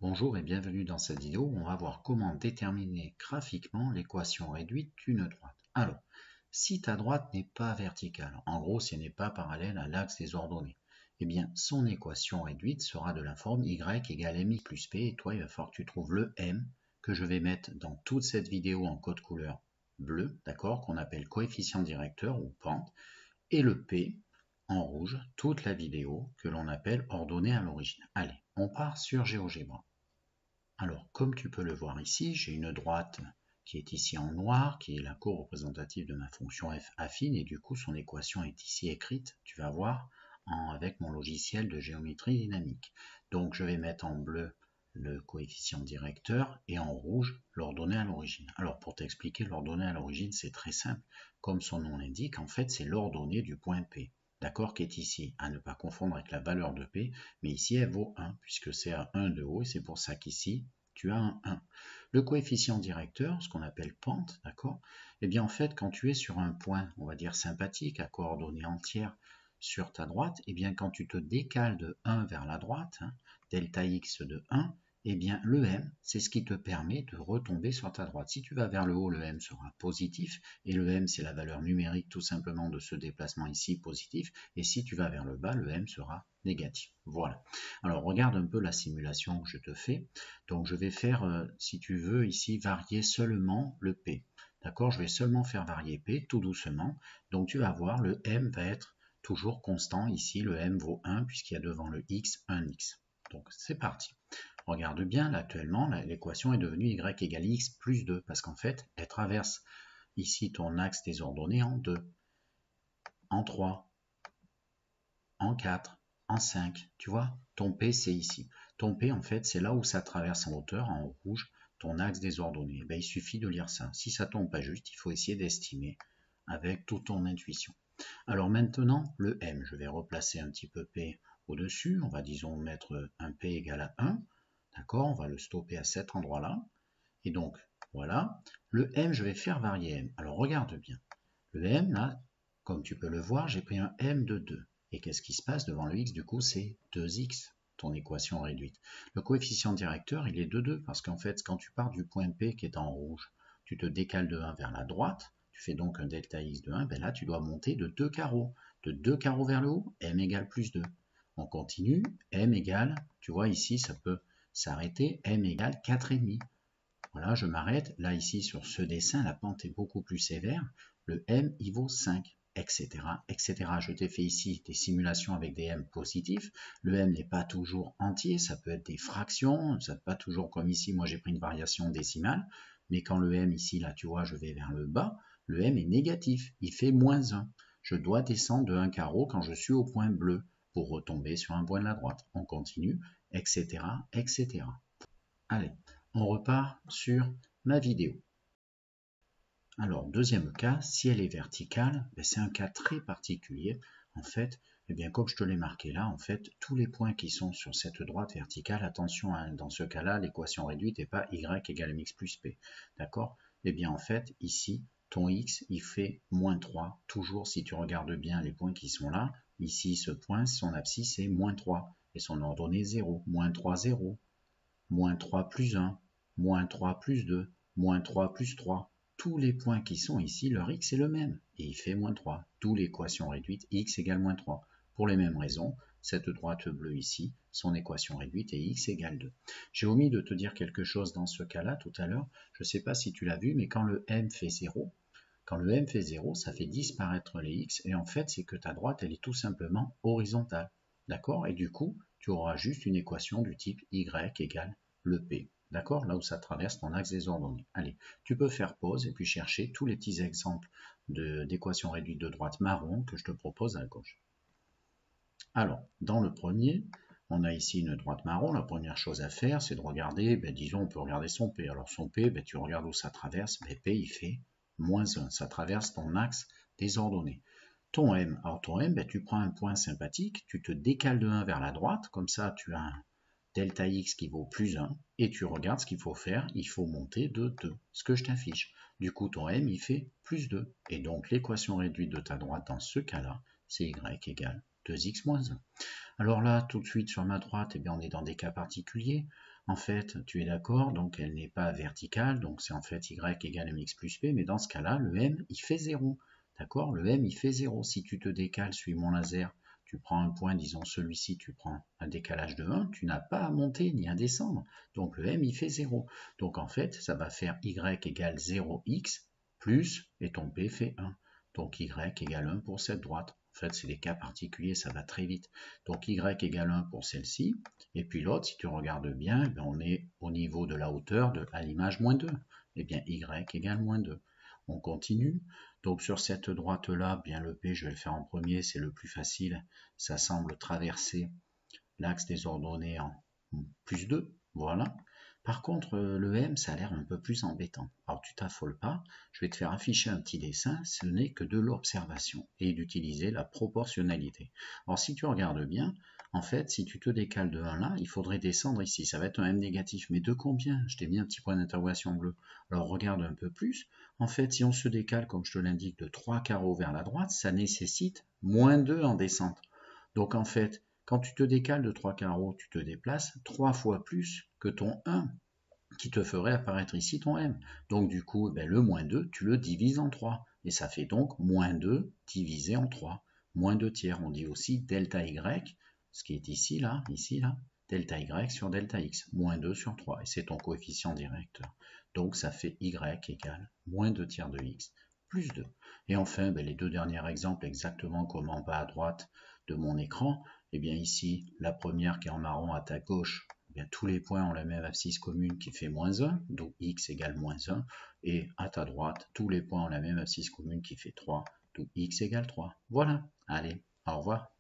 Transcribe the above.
Bonjour et bienvenue dans cette vidéo où on va voir comment déterminer graphiquement l'équation réduite d'une droite. Alors, si ta droite n'est pas verticale, en gros si elle n'est pas parallèle à l'axe des ordonnées, eh bien son équation réduite sera de la forme y égale mx plus p, et toi il va falloir que tu trouves le m que je vais mettre dans toute cette vidéo en code couleur bleu, d'accord, qu'on appelle coefficient directeur ou pente, et le p en rouge, toute la vidéo que l'on appelle ordonnée à l'origine. Allez, on part sur GeoGebra. Alors, comme tu peux le voir ici, j'ai une droite qui est ici en noir, qui est la co-représentative de ma fonction f affine, et du coup, son équation est ici écrite, tu vas voir, avec mon logiciel de géométrie dynamique. Donc, je vais mettre en bleu le coefficient directeur, et en rouge, l'ordonnée à l'origine. Alors, pour t'expliquer, l'ordonnée à l'origine, c'est très simple. Comme son nom l'indique, en fait, c'est l'ordonnée du point P. D'accord, qui est ici, à ne pas confondre avec la valeur de P, mais ici elle vaut 1, puisque c'est à 1 de haut, et c'est pour ça qu'ici, tu as un 1. Le coefficient directeur, ce qu'on appelle pente, d'accord, eh bien en fait, quand tu es sur un point, on va dire sympathique, à coordonnées entières sur ta droite, eh bien quand tu te décales de 1 vers la droite, delta x de 1, eh bien le m, c'est ce qui te permet de retomber sur ta droite. Si tu vas vers le haut, le m sera positif, et le m c'est la valeur numérique tout simplement de ce déplacement ici, positif, et si tu vas vers le bas, le m sera négatif. Voilà. Alors regarde un peu la simulation que je te fais. Donc je vais faire, si tu veux, ici varier seulement le p. D'accord, je vais seulement faire varier p tout doucement. Donc tu vas voir, le m va être toujours constant. Ici, le m vaut 1 puisqu'il y a devant le x un x. Donc c'est parti. Regarde bien, là, actuellement, l'équation est devenue y égale x plus 2, parce qu'en fait, elle traverse ici ton axe des ordonnées en 2, en 3, en 4, en 5. Tu vois, ton P, c'est ici. Ton P, en fait, c'est là où ça traverse en hauteur, en rouge, ton axe des ordonnées. Ben, il suffit de lire ça. Si ça tombe pas juste, il faut essayer d'estimer avec toute ton intuition. Alors maintenant, le M, je vais replacer un petit peu P au-dessus. On va, disons, mettre un P égal à 1. D'accord, on va le stopper à cet endroit-là. Et donc, voilà. Le M, je vais faire varier M. Alors, regarde bien. Le M, là, comme tu peux le voir, j'ai pris un M de 2. Et qu'est-ce qui se passe devant le X? Du coup, c'est 2X, ton équation réduite. Le coefficient directeur, il est de 2, parce qu'en fait, quand tu pars du point P qui est en rouge, tu te décales de 1 vers la droite, tu fais donc un delta X de 1, ben là, tu dois monter de 2 carreaux. De 2 carreaux vers le haut, M égale plus 2. On continue, M égale, tu vois ici, ça peut s'arrêter, M égale 4,5. Voilà, je m'arrête. Là, ici, sur ce dessin, la pente est beaucoup plus sévère. Le M, il vaut 5, etc., etc. Je t'ai fait ici des simulations avec des M positifs. Le M n'est pas toujours entier, ça peut être des fractions, ça peut pas toujours comme ici. Moi, j'ai pris une variation décimale. Mais quand le M, ici, là, tu vois, je vais vers le bas, le M est négatif, il fait moins 1. Je dois descendre de 1 carreau quand je suis au point bleu pour retomber sur un point de la droite. On continue, etc., etc. Allez, on repart sur ma vidéo. Alors, deuxième cas, si elle est verticale, c'est un cas très particulier. En fait, eh bien, comme je te l'ai marqué là, en fait, tous les points qui sont sur cette droite verticale, attention, dans ce cas-là, l'équation réduite n'est pas y égale mx plus p. D'accord? Eh bien, en fait, ici, ton x, il fait moins 3. Toujours, si tu regardes bien les points qui sont là, ici, ce point, son abscisse est moins 3. Et son ordonnée 0. Moins 3, 0. Moins 3 plus 1. Moins 3 plus 2. Moins 3 plus 3. Tous les points qui sont ici, leur x est le même, et il fait moins 3, d'où l'équation réduite x égale moins 3. Pour les mêmes raisons, cette droite bleue ici, son équation réduite est x égale 2. J'ai omis de te dire quelque chose dans ce cas-là tout à l'heure, je ne sais pas si tu l'as vu, mais quand le m fait 0, ça fait disparaître les x, et en fait, c'est que ta droite, elle est tout simplement horizontale. D'accord? Et du coup, tu auras juste une équation du type y égale le p. D'accord? Là où ça traverse ton axe des ordonnées. Allez, tu peux faire pause et puis chercher tous les petits exemples d'équations réduites de droite marron que je te propose à gauche. Alors, dans le premier, on a ici une droite marron. La première chose à faire, c'est de regarder, disons, on peut regarder son P. Alors son P, tu regardes où ça traverse, P, il fait moins 1. Ça traverse ton axe des ordonnées. Ton M, alors ton M, tu prends un point sympathique, tu te décales de 1 vers la droite, comme ça tu as un delta x qui vaut plus 1, et tu regardes ce qu'il faut faire, il faut monter de 2, ce que je t'affiche. Du coup, ton m, il fait plus 2. Et donc, l'équation réduite de ta droite dans ce cas-là, c'est y égale 2x moins 1. Alors là, tout de suite sur ma droite, eh bien, on est dans des cas particuliers. En fait, tu es d'accord, donc elle n'est pas verticale, donc c'est en fait y égale mx plus p, mais dans ce cas-là, le m, il fait 0. D'accord? Le m, il fait 0. Si tu te décales, suis mon laser, tu prends un point, disons celui-ci, tu prends un décalage de 1, tu n'as pas à monter ni à descendre. Donc le m, il fait 0. Donc en fait, ça va faire y égale 0x plus, et ton p fait 1. Donc y égale 1 pour cette droite. En fait, c'est des cas particuliers, ça va très vite. Donc y égale 1 pour celle-ci. Et puis l'autre, si tu regardes bien, on est au niveau de la hauteur à l'image moins 2. Et bien y égale moins 2. On continue. Donc sur cette droite-là, bien le P, je vais le faire en premier, c'est le plus facile. Ça semble traverser l'axe des ordonnées en plus 2. Voilà. Par contre, le M, ça a l'air un peu plus embêtant. Alors, tu t'affoles pas, je vais te faire afficher un petit dessin, ce n'est que de l'observation, et d'utiliser la proportionnalité. Alors, si tu regardes bien, en fait, si tu te décales de 1 là, il faudrait descendre ici, ça va être un M négatif, mais de combien? Je t'ai mis un petit point d'interrogation bleu. Alors, regarde un peu plus. En fait, si on se décale, comme je te l'indique, de 3 carreaux vers la droite, ça nécessite moins 2 en descente. Donc, en fait, quand tu te décales de 3 carreaux, tu te déplaces 3 fois plus que ton 1 qui te ferait apparaître ici ton M. Donc du coup, le moins 2, tu le divises en 3. Et ça fait donc moins 2 divisé en 3. Moins 2 tiers. On dit aussi delta Y, ce qui est ici, là, delta Y sur delta X. Moins 2 sur 3. Et c'est ton coefficient directeur. Donc ça fait Y égale moins 2 tiers de X plus 2. Et enfin, les deux derniers exemples, exactement comme en bas à droite de mon écran. Et bien ici, la première qui est en marron à ta gauche, bien, tous les points ont la même abscisse commune qui fait moins 1, donc x égale moins 1, et à ta droite, tous les points ont la même abscisse commune qui fait 3, donc x égale 3. Voilà, allez, au revoir.